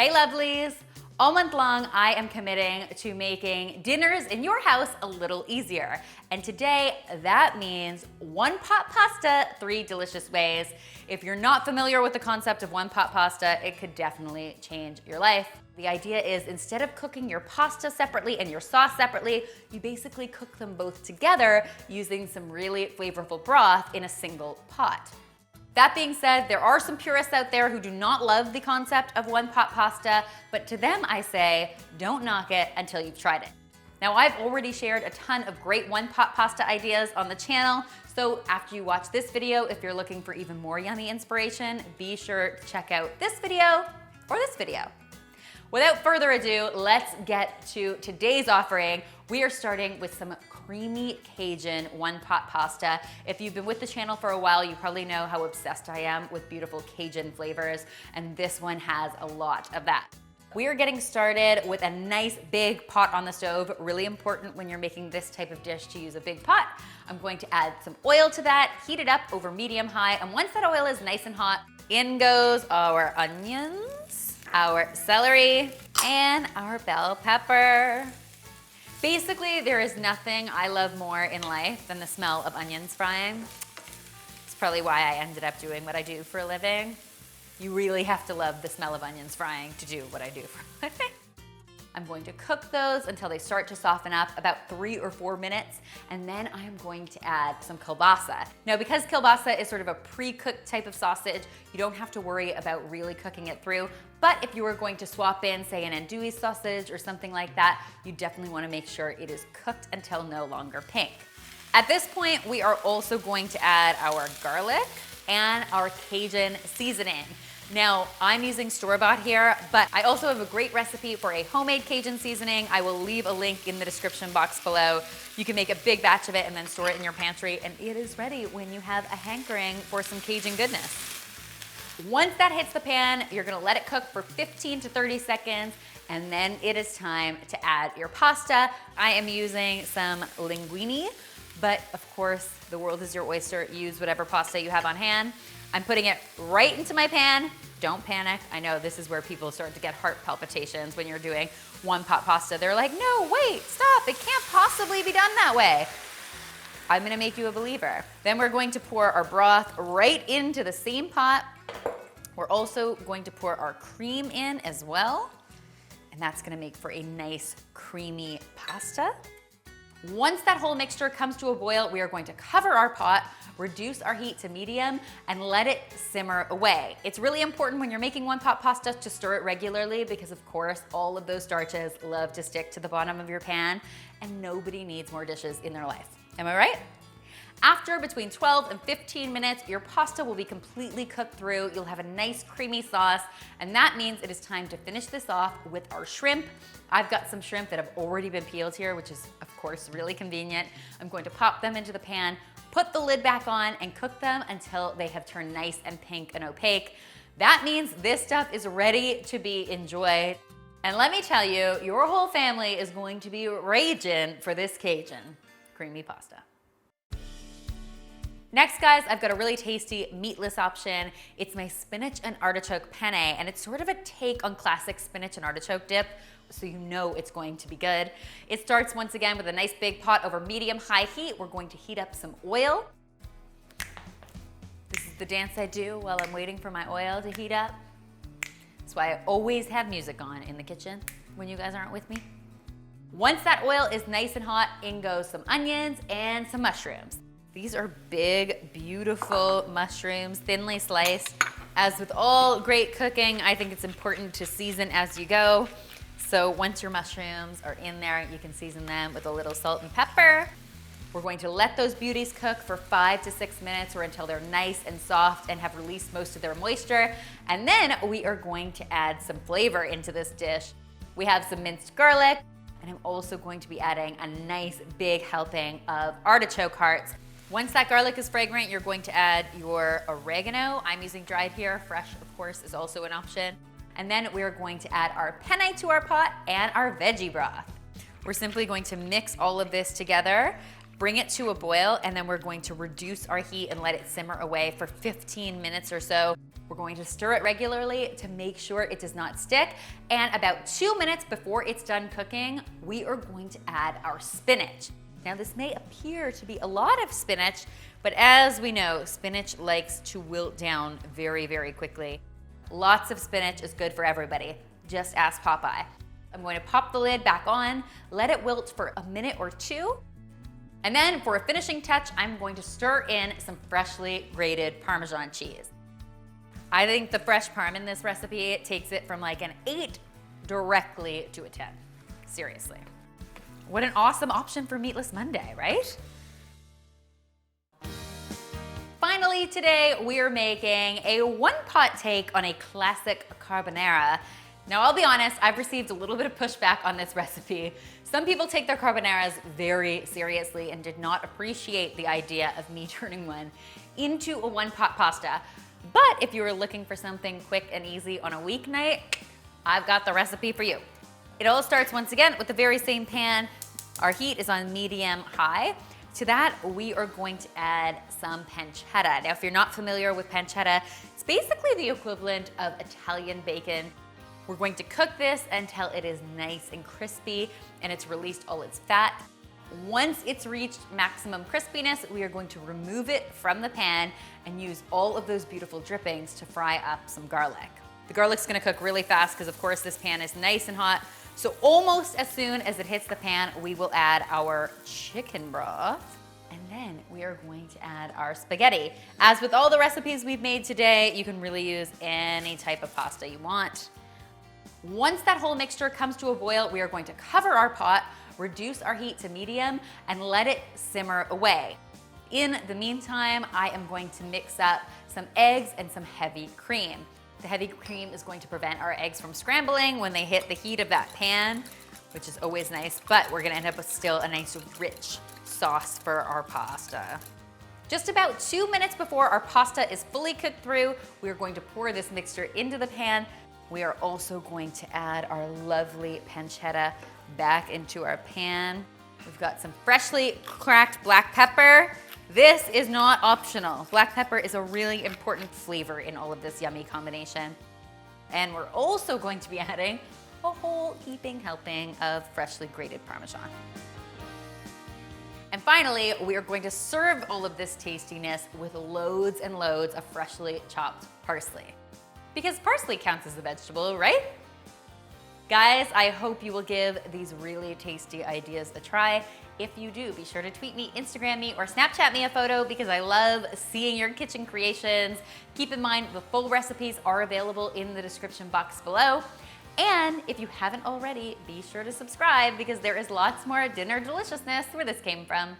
Hey lovelies! All month long, I am committing to making dinners in your house a little easier. And today, that means one pot pasta, 3 delicious ways. If you're not familiar with the concept of one pot pasta, it could definitely change your life. The idea is instead of cooking your pasta separately and your sauce separately, you basically cook them both together using some really flavorful broth in a single pot. That being said, there are some purists out there who do not love the concept of one pot pasta, but to them I say, don't knock it until you've tried it. Now I've already shared a ton of great one pot pasta ideas on the channel, so after you watch this video, if you're looking for even more yummy inspiration, be sure to check out this video or this video. Without further ado, let's get to today's offering. We are starting with some creamy Cajun one pot pasta. If you've been with the channel for a while, you probably know how obsessed I am with beautiful Cajun flavors, and this one has a lot of that. We are getting started with a nice big pot on the stove. Really important when you're making this type of dish to use a big pot. I'm going to add some oil to that, heat it up over medium-high, and once that oil is nice and hot, in goes our onions, our celery, and our bell pepper. Basically, there is nothing I love more in life than the smell of onions frying. It's probably why I ended up doing what I do for a living. You really have to love the smell of onions frying to do what I do for a living. I'm going to cook those until they start to soften up, about 3 or 4 minutes, and then I am going to add some kielbasa. Now, because kielbasa is sort of a pre-cooked type of sausage, you don't have to worry about really cooking it through, but if you were going to swap in, say, an andouille sausage or something like that, you definitely want to make sure it is cooked until no longer pink. At this point, we are also going to add our garlic and our Cajun seasoning. Now, I'm using store-bought here, but I also have a great recipe for a homemade Cajun seasoning. I will leave a link in the description box below. You can make a big batch of it and then store it in your pantry, and it is ready when you have a hankering for some Cajun goodness. Once that hits the pan, you're gonna let it cook for 15 to 30 seconds, and then it is time to add your pasta. I am using some linguine, but of course, the world is your oyster. Use whatever pasta you have on hand. I'm putting it right into my pan. Don't panic. I know this is where people start to get heart palpitations when you're doing one pot pasta. They're like, no, wait, stop. It can't possibly be done that way. I'm gonna make you a believer. Then we're going to pour our broth right into the same pot. We're also going to pour our cream in as well. And that's gonna make for a nice creamy pasta. Once that whole mixture comes to a boil, we are going to cover our pot, reduce our heat to medium, and let it simmer away. It's really important when you're making one pot pasta to stir it regularly because, of course, all of those starches love to stick to the bottom of your pan, and nobody needs more dishes in their life. Am I right? After between 12 and 15 minutes, your pasta will be completely cooked through. You'll have a nice creamy sauce, and that means it is time to finish this off with our shrimp. I've got some shrimp that have already been peeled here, which is, of course, really convenient. I'm going to pop them into the pan, put the lid back on, and cook them until they have turned nice and pink and opaque. That means this stuff is ready to be enjoyed. And let me tell you, your whole family is going to be raging for this Cajun creamy pasta. Next, guys, I've got a really tasty meatless option. It's my spinach and artichoke penne, and it's sort of a take on classic spinach and artichoke dip, so you know it's going to be good. It starts once again with a nice big pot over medium-high heat. We're going to heat up some oil. This is the dance I do while I'm waiting for my oil to heat up. That's why I always have music on in the kitchen when you guys aren't with me. Once that oil is nice and hot, in goes some onions and some mushrooms. These are big, beautiful mushrooms, thinly sliced. As with all great cooking, I think it's important to season as you go. So once your mushrooms are in there, you can season them with a little salt and pepper. We're going to let those beauties cook for 5 to 6 minutes or until they're nice and soft and have released most of their moisture. And then we are going to add some flavor into this dish. We have some minced garlic, and I'm also going to be adding a nice big helping of artichoke hearts. Once that garlic is fragrant, you're going to add your oregano. I'm using dried here. Fresh, of course, is also an option. And then we're going to add our penne to our pot and our veggie broth. We're simply going to mix all of this together, bring it to a boil, and then we're going to reduce our heat and let it simmer away for 15 minutes or so. We're going to stir it regularly to make sure it does not stick. And about 2 minutes before it's done cooking, we are going to add our spinach. Now this may appear to be a lot of spinach, but as we know, spinach likes to wilt down very, very quickly. Lots of spinach is good for everybody. Just ask Popeye. I'm going to pop the lid back on, let it wilt for a minute or two. And then for a finishing touch, I'm going to stir in some freshly grated Parmesan cheese. I think the fresh parm in this recipe takes it from like an 8 directly to a 10. Seriously. What an awesome option for Meatless Monday, right? Finally today, we're making a one-pot take on a classic carbonara. Now I'll be honest, I've received a little bit of pushback on this recipe. Some people take their carbonaras very seriously and did not appreciate the idea of me turning one into a one-pot pasta. But if you were looking for something quick and easy on a weeknight, I've got the recipe for you. It all starts once again with the very same pan. Our heat is on medium-high. To that, we are going to add some pancetta. Now, if you're not familiar with pancetta, it's basically the equivalent of Italian bacon. We're going to cook this until it is nice and crispy and it's released all its fat. Once it's reached maximum crispiness, we are going to remove it from the pan and use all of those beautiful drippings to fry up some garlic. The garlic's gonna cook really fast because of course this pan is nice and hot. So almost as soon as it hits the pan, we will add our chicken broth. And then we are going to add our spaghetti. As with all the recipes we've made today, you can really use any type of pasta you want. Once that whole mixture comes to a boil, we are going to cover our pot, reduce our heat to medium, and let it simmer away. In the meantime, I am going to mix up some eggs and some heavy cream. The heavy cream is going to prevent our eggs from scrambling when they hit the heat of that pan, which is always nice, but we're gonna end up with still a nice rich sauce for our pasta. Just about 2 minutes before our pasta is fully cooked through, we are going to pour this mixture into the pan. We are also going to add our lovely pancetta back into our pan. We've got some freshly cracked black pepper. This is not optional. Black pepper is a really important flavor in all of this yummy combination. And we're also going to be adding a whole heaping helping of freshly grated Parmesan. And finally, we are going to serve all of this tastiness with loads and loads of freshly chopped parsley. Because parsley counts as a vegetable, right? Guys, I hope you will give these really tasty ideas a try. If you do, be sure to tweet me, Instagram me, or Snapchat me a photo because I love seeing your kitchen creations. Keep in mind, the full recipes are available in the description box below. And if you haven't already, be sure to subscribe because there is lots more dinner deliciousness where this came from.